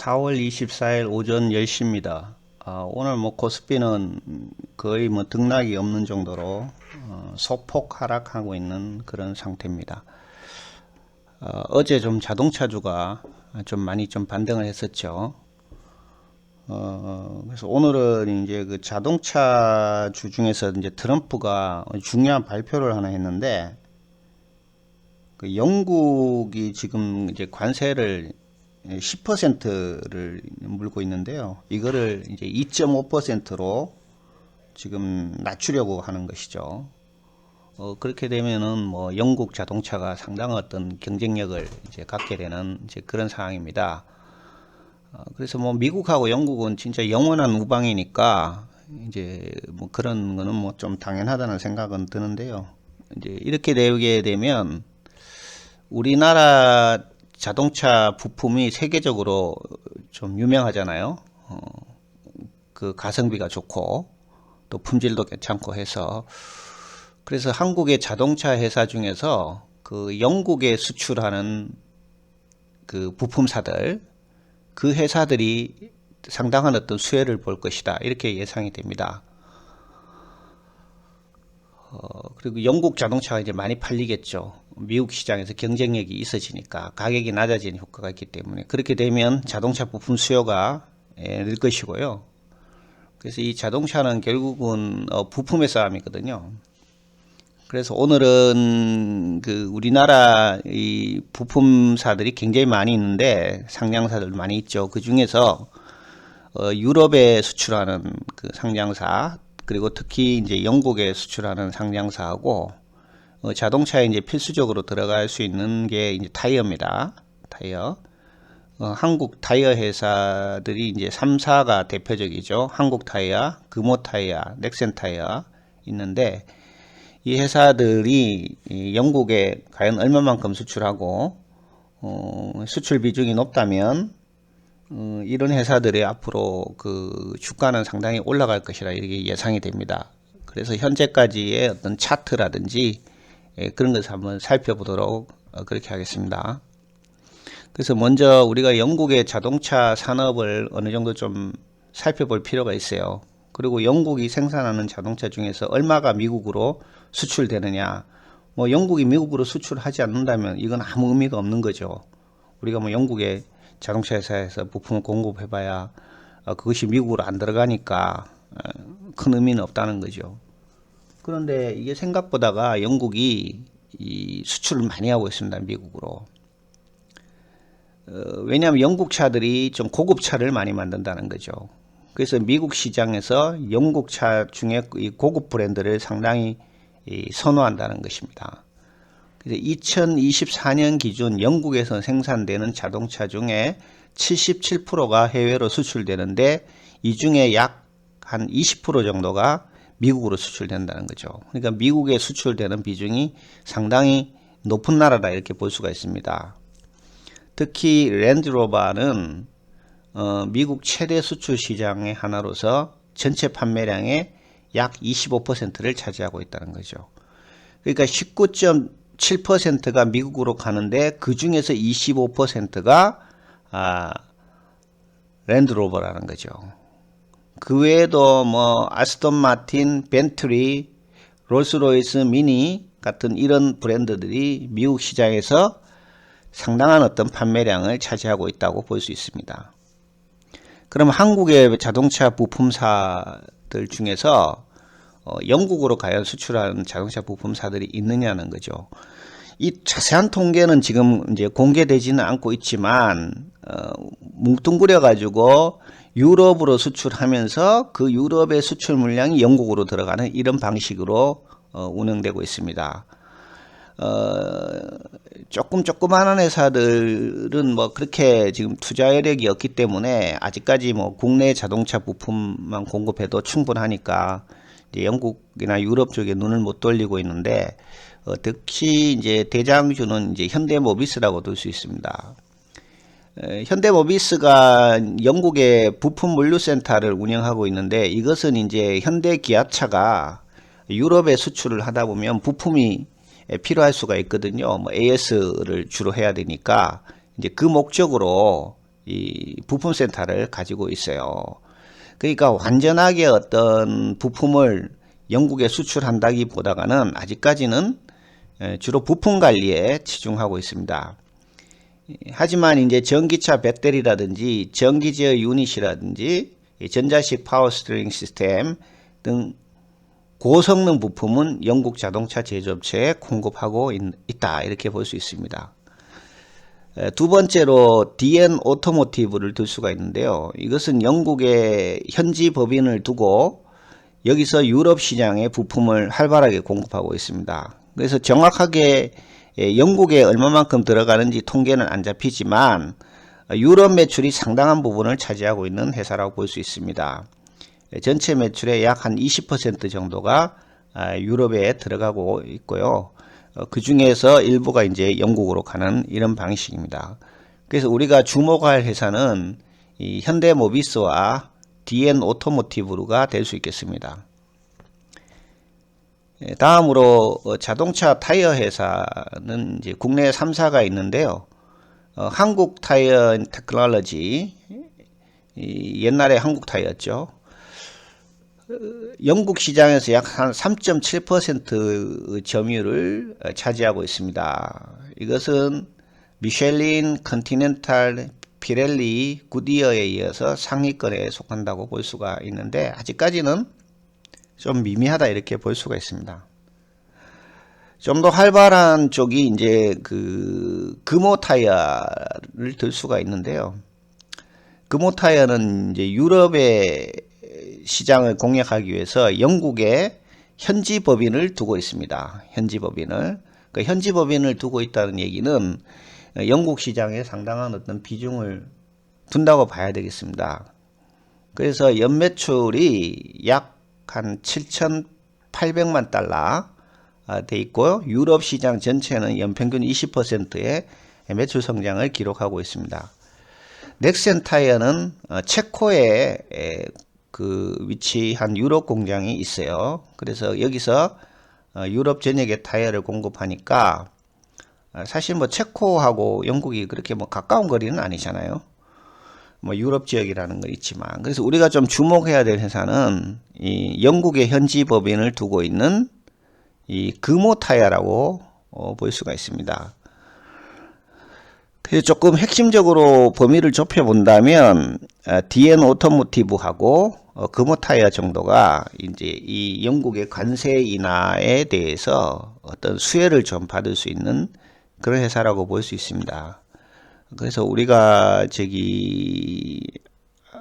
4월 24일 오전 10시입니다. 오늘 코스피는 거의 등락이 없는 정도로 소폭 하락하고 있는 그런 상태입니다. 어제 좀 자동차주가 좀 많이 반등을 했었죠. 그래서 오늘은 이제 그 자동차주 중에서 이제 트럼프가 중요한 발표를 하나 했는데, 그 영국이 지금 이제 관세를 10%를 물고 있는데요. 이거를 이제 2.5%로 지금 낮추려고 하는 것이죠. 그렇게 되면은 영국 자동차가 상당한 어떤 경쟁력을 이제 갖게 되는 이제 그런 상황입니다. 그래서 미국하고 영국은 진짜 영원한 우방이니까 이제 그런 거는 좀 당연하다는 생각은 드는데요. 이제 이렇게 되게 되면 우리나라 자동차 부품이 세계적으로 좀 유명하잖아요. 그 가성비가 좋고 또 품질도 괜찮고 해서, 그래서 한국의 자동차 회사 중에서 그 영국에 수출하는 그 부품사들, 그 회사들이 상당한 어떤 수혜를 볼 것이다, 이렇게 예상이 됩니다. 그리고 영국 자동차가 이제 많이 팔리겠죠. 미국 시장에서 경쟁력이 있어지니까 가격이 낮아지는 효과가 있기 때문에, 그렇게 되면 자동차 부품 수요가 늘 것이고요. 그래서 이 자동차는 결국은 부품의 싸움이거든요. 그래서 오늘은 그 우리나라 이 부품사들이 굉장히 많이 있는데, 상장사들 많이 있죠. 그 중에서 유럽에 수출하는 그 상장사, 그리고 특히 이제 영국에 수출하는 상장사하고 자동차에 이제 필수적으로 들어갈 수 있는 게 이제 타이어입니다. 타이어. 한국 타이어 회사들이 이제 3사가 대표적이죠. 한국 타이어, 금호 타이어, 넥센 타이어 있는데, 이 회사들이 이 영국에 과연 얼마만큼 수출하고 수출 비중이 높다면 이런 회사들의 앞으로 그 주가는 상당히 올라갈 것이라 이렇게 예상이 됩니다. 그래서 현재까지의 어떤 차트라든지 그런 것을 한번 살펴보도록 그렇게 하겠습니다. 그래서 먼저 우리가 영국의 자동차 산업을 어느 정도 좀 살펴볼 필요가 있어요. 그리고 영국이 생산하는 자동차 중에서 얼마가 미국으로 수출되느냐. 영국이 미국으로 수출하지 않는다면 이건 아무 의미가 없는 거죠. 우리가 영국의 자동차 회사에서 부품을 공급해봐야 그것이 미국으로 안 들어가니까 큰 의미는 없다는 거죠. 그런데 이게 생각보다가 영국이 이 수출을 많이 하고 있습니다, 미국으로. 왜냐하면 영국 차들이 좀 고급 차를 많이 만든다는 거죠. 그래서 미국 시장에서 영국 차 중에 이 고급 브랜드를 상당히 선호한다는 것입니다. 그래서 2024년 기준 영국에서 생산되는 자동차 중에 77%가 해외로 수출되는데, 이 중에 약 한 20% 정도가 미국으로 수출된다는 거죠. 그러니까 미국에 수출되는 비중이 상당히 높은 나라다, 이렇게 볼 수가 있습니다. 특히 랜드로버는 미국 최대 수출 시장의 하나로서 전체 판매량의 약 25%를 차지하고 있다는 거죠. 그러니까 19.7%가 미국으로 가는데, 그 중에서 25%가 랜드로버라는 거죠. 그 외에도 아스톤 마틴, 벤틀리, 롤스로이스, 미니 같은 이런 브랜드들이 미국 시장에서 상당한 어떤 판매량을 차지하고 있다고 볼 수 있습니다. 그럼 한국의 자동차 부품사들 중에서 영국으로 과연 수출하는 자동차 부품사들이 있느냐는 거죠. 이 자세한 통계는 지금 이제 공개되지는 않고 있지만, 뭉뚱그려 가지고 유럽으로 수출하면서 그 유럽의 수출 물량이 영국으로 들어가는 이런 방식으로 운영되고 있습니다. 조그만한 회사들은 그렇게 지금 투자 여력이 없기 때문에 아직까지 국내 자동차 부품만 공급해도 충분하니까 이제 영국이나 유럽 쪽에 눈을 못 돌리고 있는데, 특히 이제 대장주는 이제 현대모비스라고 볼 수 있습니다. 현대모비스가 영국의 부품 물류센터를 운영하고 있는데, 이것은 이제 현대기아차가 유럽에 수출을 하다 보면 부품이 필요할 수가 있거든요. AS를 주로 해야 되니까 이제 그 목적으로 이 부품센터를 가지고 있어요. 그러니까 완전하게 어떤 부품을 영국에 수출한다기보다는 아직까지는 주로 부품 관리에 치중하고 있습니다. 하지만 이제 전기차 배터리라든지 전기제어 유닛이라든지 전자식 파워 스티어링 시스템 등 고성능 부품은 영국 자동차 제조업체에 공급하고 있다, 이렇게 볼 수 있습니다. 두 번째로 DN 오토모티브를 들 수가 있는데요. 이것은 영국의 현지 법인을 두고 여기서 유럽 시장에 부품을 활발하게 공급하고 있습니다. 그래서 정확하게 영국에 얼마만큼 들어가는지 통계는 안 잡히지만 유럽 매출이 상당한 부분을 차지하고 있는 회사라고 볼 수 있습니다. 전체 매출의 약 한 20% 정도가 유럽에 들어가고 있고요. 그 중에서 일부가 이제 영국으로 가는 이런 방식입니다. 그래서 우리가 주목할 회사는 이 현대모비스와 DN 오토모티브가 될 수 있겠습니다. 다음으로 자동차 타이어 회사는 이제 국내에 3사가 있는데요. 한국 타이어 테크놀로지, 옛날에 한국 타이어였죠. 영국 시장에서 약 한 3.7% 점유율을 차지하고 있습니다. 이것은 미쉐린, 컨티넨탈, 피렐리, 구디어에 이어서 상위권에 속한다고 볼 수가 있는데 아직까지는 좀 미미하다, 이렇게 볼 수가 있습니다. 좀 더 활발한 쪽이 이제 금호 타이어를 들 수가 있는데요. 금호 타이어는 이제 유럽의 시장을 공략하기 위해서 영국에 현지 법인을 두고 있습니다. 현지 법인을. 그 현지 법인을 두고 있다는 얘기는 영국 시장에 상당한 어떤 비중을 둔다고 봐야 되겠습니다. 그래서 연매출이 약 한 7,800만 달러 돼 있고요. 유럽 시장 전체는 연평균 20%의 매출 성장을 기록하고 있습니다. 넥센 타이어는 체코에 위치한 유럽 공장이 있어요. 그래서 여기서 유럽 전역의 타이어를 공급하니까 사실 뭐 체코하고 영국이 그렇게 뭐 가까운 거리는 아니잖아요. 뭐 유럽 지역이라는 건 있지만, 그래서 우리가 좀 주목해야 될 회사는 이 영국의 현지 법인을 두고 있는 이 금호 타이어라고 볼 수가 있습니다. 그래서 조금 핵심적으로 범위를 좁혀 본다면 DN 오토모티브하고 금호 타이어 정도가 이제 이 영국의 관세 인하에 대해서 어떤 수혜를 좀 받을 수 있는 그런 회사라고 볼 수 있습니다. 그래서 우리가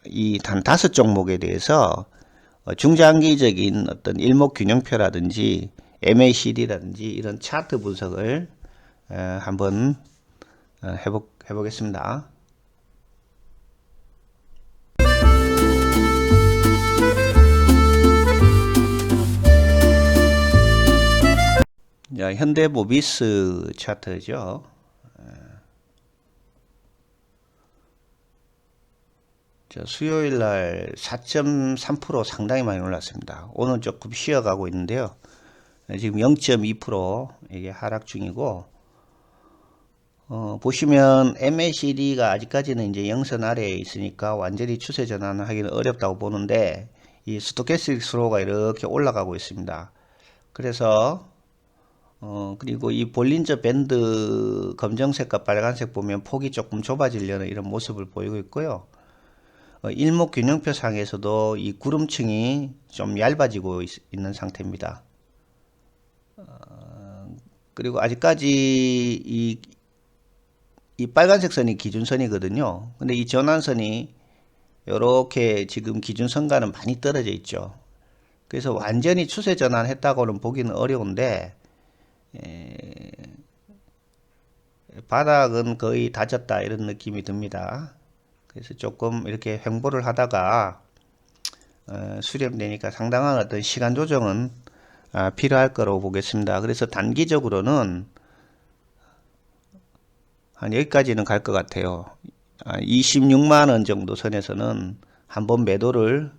이 단 5종목에 대해서 중장기적인 어떤 일목균형표라든지 MACD라든지 이런 차트 분석을 한번 해보겠습니다. 자, 현대모비스 차트죠. 수요일 날 4.3% 상당히 많이 올랐습니다. 오늘 조금 쉬어가고 있는데요. 지금 0.2% 이게 하락 중이고, 보시면 MACD가 아직까지는 이제 영선 아래에 있으니까 완전히 추세 전환을 하기는 어렵다고 보는데, 이 스토캐스틱 스로우가 이렇게 올라가고 있습니다. 그래서 그리고 이 볼린저 밴드 검정색과 빨간색 보면 폭이 조금 좁아지려는 이런 모습을 보이고 있고요. 일목균형표 상에서도 이 구름층이 좀 얇아지고 있는 상태입니다. 그리고 아직까지 이 빨간색 선이 기준선이거든요. 근데 이 전환선이 이렇게 지금 기준선과는 많이 떨어져 있죠. 그래서 완전히 추세 전환했다고는 보기는 어려운데, 바닥은 거의 다졌다, 이런 느낌이 듭니다. 그래서 조금 이렇게 횡보를 하다가 수렴되니까 상당한 어떤 시간 조정은 필요할 거라고 보겠습니다. 그래서 단기적으로는 한 여기까지는 갈 것 같아요. 26만원 정도 선에서는 한번 매도를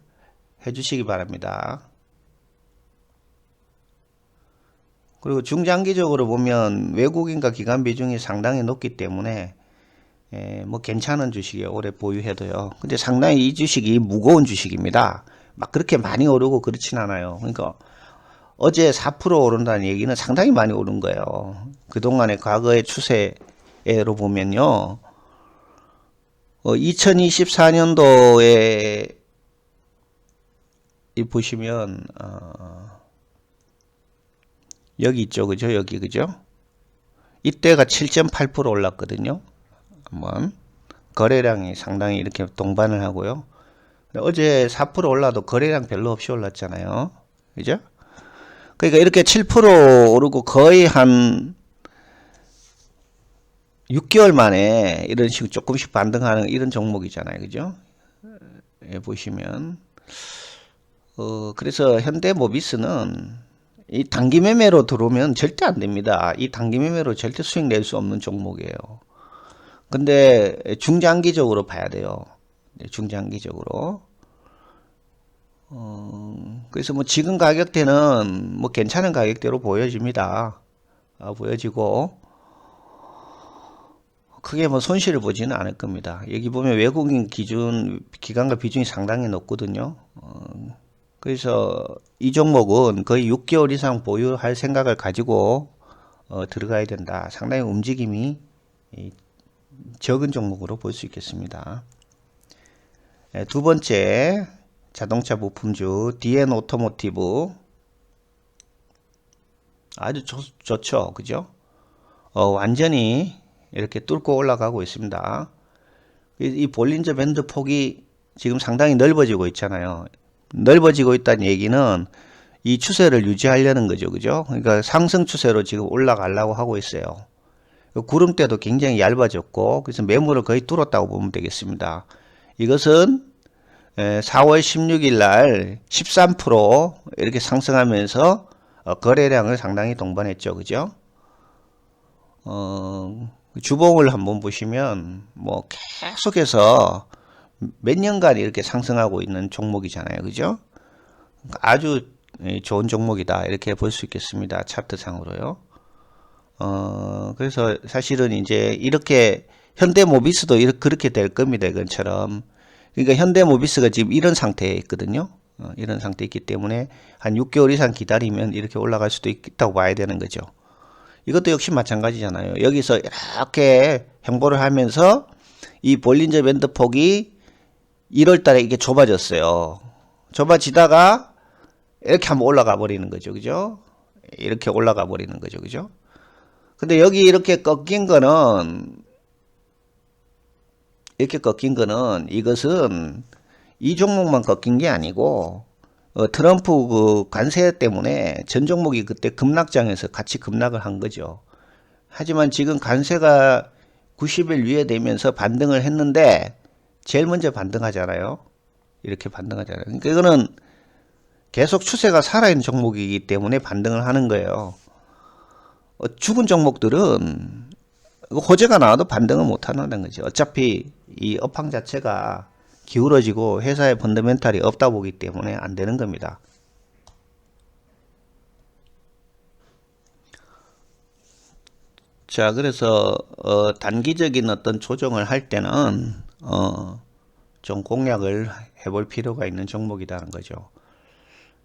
해 주시기 바랍니다. 그리고 중장기적으로 보면 외국인과 기관 비중이 상당히 높기 때문에 뭐 괜찮은 주식이에요. 오래 보유해도요. 근데 상당히 이 주식이 무거운 주식입니다. 막 그렇게 많이 오르고 그렇진 않아요. 그러니까 어제 4% 오른다는 얘기는 상당히 많이 오른 거예요. 그동안의 과거의 추세로 보면요. 2024년도에 보시면 여기 있죠. 그죠? 여기 그죠? 이때가 7.8% 올랐거든요. 한번 거래량이 상당히 이렇게 동반을 하고요. 어제 4% 올라도 거래량 별로 없이 올랐잖아요. 그죠? 그러니까 이렇게 7% 오르고 거의 한 6개월 만에 이런 식으로 조금씩 반등하는 이런 종목이잖아요. 그죠? 예, 보시면 그래서 현대모비스는 이 단기 매매로 들어오면 절대 안 됩니다. 이 단기 매매로 절대 수익 낼 수 없는 종목이에요. 근데 중장기적으로 봐야 돼요. 중장기적으로. 그래서 뭐 지금 가격대는 뭐 괜찮은 가격대로 보여집니다. 보여지고 크게 뭐 손실을 보지는 않을 겁니다. 여기 보면 외국인 기관과 비중이 상당히 높거든요. 그래서 이 종목은 거의 6개월 이상 보유할 생각을 가지고 들어가야 된다. 상당히 움직임이 적은 종목으로 볼 수 있겠습니다. 두 번째 자동차 부품주 DN 오토모티브 아주 좋죠. 그죠? 완전히 이렇게 뚫고 올라가고 있습니다. 이 볼린저 밴드 폭이 지금 상당히 넓어지고 있잖아요. 넓어지고 있다는 얘기는 이 추세를 유지하려는 거죠. 그죠? 그러니까 상승 추세로 지금 올라가려고 하고 있어요. 구름대도 굉장히 얇아졌고 그래서 매물을 거의 뚫었다고 보면 되겠습니다. 이것은 4월 16일 날 13% 이렇게 상승하면서 거래량을 상당히 동반했죠. 그죠? 주봉을 한번 보시면 뭐 계속해서 몇 년간 이렇게 상승하고 있는 종목이잖아요. 그죠? 아주 좋은 종목이다. 이렇게 볼 수 있겠습니다. 차트상으로요. 그래서 사실은 이제 이렇게 현대모비스도 그렇게 될 겁니다. 이건처럼. 그러니까 현대모비스가 지금 이런 상태에 있거든요. 이런 상태에 있기 때문에 한 6개월 이상 기다리면 이렇게 올라갈 수도 있다고 봐야 되는 거죠. 이것도 역시 마찬가지잖아요. 여기서 이렇게 행보를 하면서 이 볼린저 밴드 폭이 1월 달에 이게 좁아졌어요. 좁아지다가 이렇게 한번 올라가 버리는 거죠. 그죠? 이렇게 올라가 버리는 거죠. 그죠? 근데 여기 이렇게 꺾인 거는 이것은 이 종목만 꺾인 게 아니고 트럼프 그 관세 때문에 전 종목이 그때 급락장에서 같이 급락을 한 거죠. 하지만 지금 관세가 90일 유예되면서 반등을 했는데 제일 먼저 반등하잖아요. 이렇게 반등하잖아요. 그러니까 이거는 계속 추세가 살아있는 종목이기 때문에 반등을 하는 거예요. 죽은 종목들은 호재가 나와도 반등을 못 한다는 거죠. 어차피 이 업황 자체가 기울어지고 회사의 펀더멘탈이 없다 보기 때문에 안 되는 겁니다. 자, 그래서 단기적인 어떤 조정을 할 때는 좀 공략을 해볼 필요가 있는 종목이라는 거죠.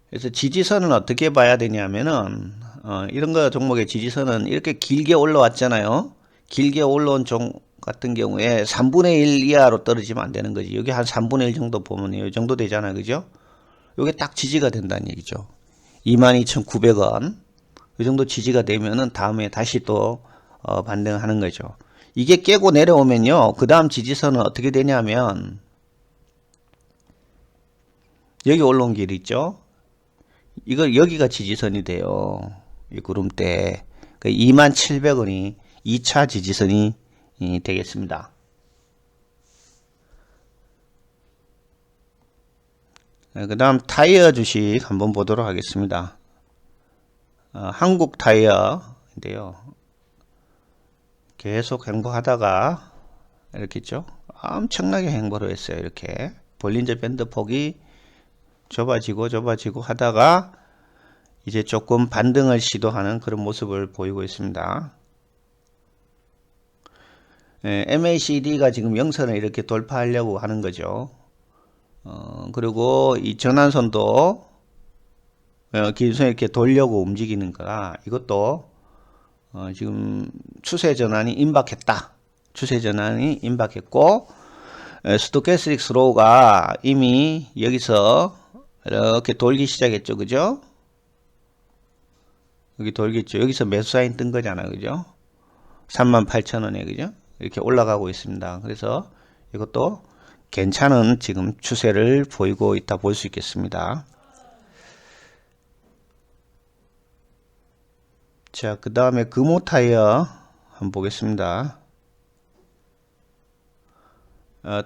그래서 지지선은 어떻게 봐야 되냐면은 이런 거 종목의 지지선은 이렇게 길게 올라왔잖아요. 길게 올라온 종목 같은 경우에 3분의 1 이하로 떨어지면 안 되는 거지. 여기 한 3분의 1 정도 보면 이 정도 되잖아요. 그죠? 요게 딱 지지가 된다는 얘기죠. 22,900원. 이 정도 지지가 되면은 다음에 다시 또 반등하는 거죠. 이게 깨고 내려오면요. 그 다음 지지선은 어떻게 되냐면 여기 올라온 길 있죠? 이거 여기가 지지선이 돼요. 이 구름대. 27,000원이 2차 지지선이 되겠습니다. 그 다음 타이어 주식 한번 보도록 하겠습니다. 한국 타이어인데요. 계속 행보하다가 이렇게 있죠. 엄청나게 행보를 했어요. 이렇게 볼린저 밴드 폭이 좁아지고 하다가 이제 조금 반등을 시도하는 그런 모습을 보이고 있습니다. MACD가 지금 영선을 이렇게 돌파하려고 하는 거죠. 그리고 이 전환선도 기준선 이렇게 돌려고 움직이는 거라 이것도 지금 추세 전환이 임박했다. 추세 전환이 임박했고 스토캐스틱 스로우가 이미 여기서 이렇게 돌기 시작했죠. 그죠? 여기 돌겠죠. 여기서 매수 사인 뜬 거잖아. 그죠? 38,000원에 그죠? 이렇게 올라가고 있습니다. 그래서 이것도 괜찮은 지금 추세를 보이고 있다 볼 수 있겠습니다. 자, 그 다음에 금호 타이어 한번 보겠습니다.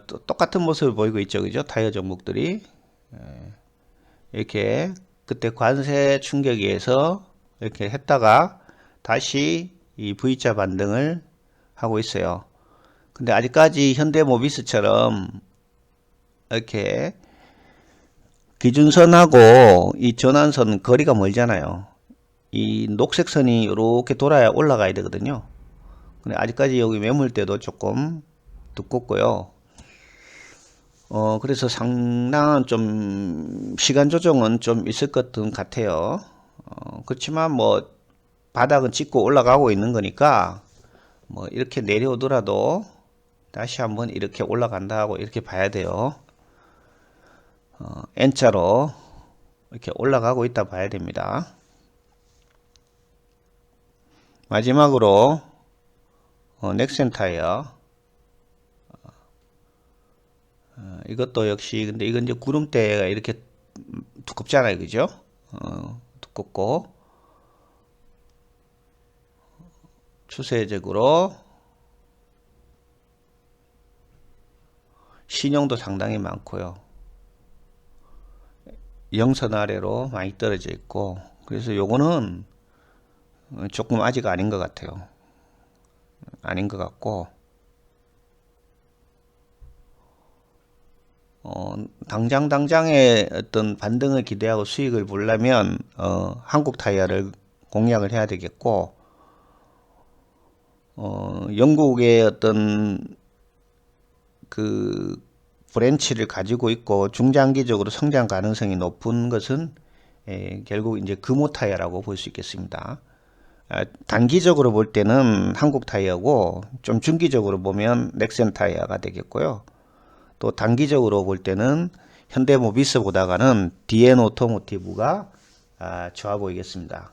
또 똑같은 모습을 보이고 있죠. 그죠? 타이어 종목들이. 이렇게 그때 관세 충격에서 이렇게 했다가 다시 이 V자 반등을 하고 있어요. 근데 아직까지 현대모비스처럼 이렇게 기준선하고 이 전환선 거리가 멀잖아요. 이 녹색 선이 이렇게 돌아야 올라가야 되거든요. 근데 아직까지 여기 매물대도 조금 두껍고요. 그래서 상당한 좀 시간 조정은 좀 있을 것 같아요. 그렇지만 뭐 바닥은 찍고 올라가고 있는 거니까 뭐 이렇게 내려오더라도 다시 한번 이렇게 올라간다 하고 이렇게 봐야 돼요. N자로 이렇게 올라가고 있다 봐야 됩니다. 마지막으로 넥센 타이어 이것도 역시 근데 이건 이제 구름대가 이렇게 두껍잖아요. 그죠? 두껍고 추세적으로 신용도 상당히 많고요. 영선 아래로 많이 떨어져 있고 그래서 요거는 조금 아직 아닌 것 같아요. 아닌 것 같고 당장의 어떤 반등을 기대하고 수익을 보려면 한국 타이어를 공략을 해야 되겠고 영국의 어떤 그 브랜치를 가지고 있고 중장기적으로 성장 가능성이 높은 것은 결국 이제 금호 타이어라고 볼 수 있겠습니다. 단기적으로 볼 때는 한국 타이어고 좀 중기적으로 보면 넥센 타이어가 되겠고요. 또 단기적으로 볼 때는 현대모비스보다는 DN 오토모티브가 좋아 보이겠습니다.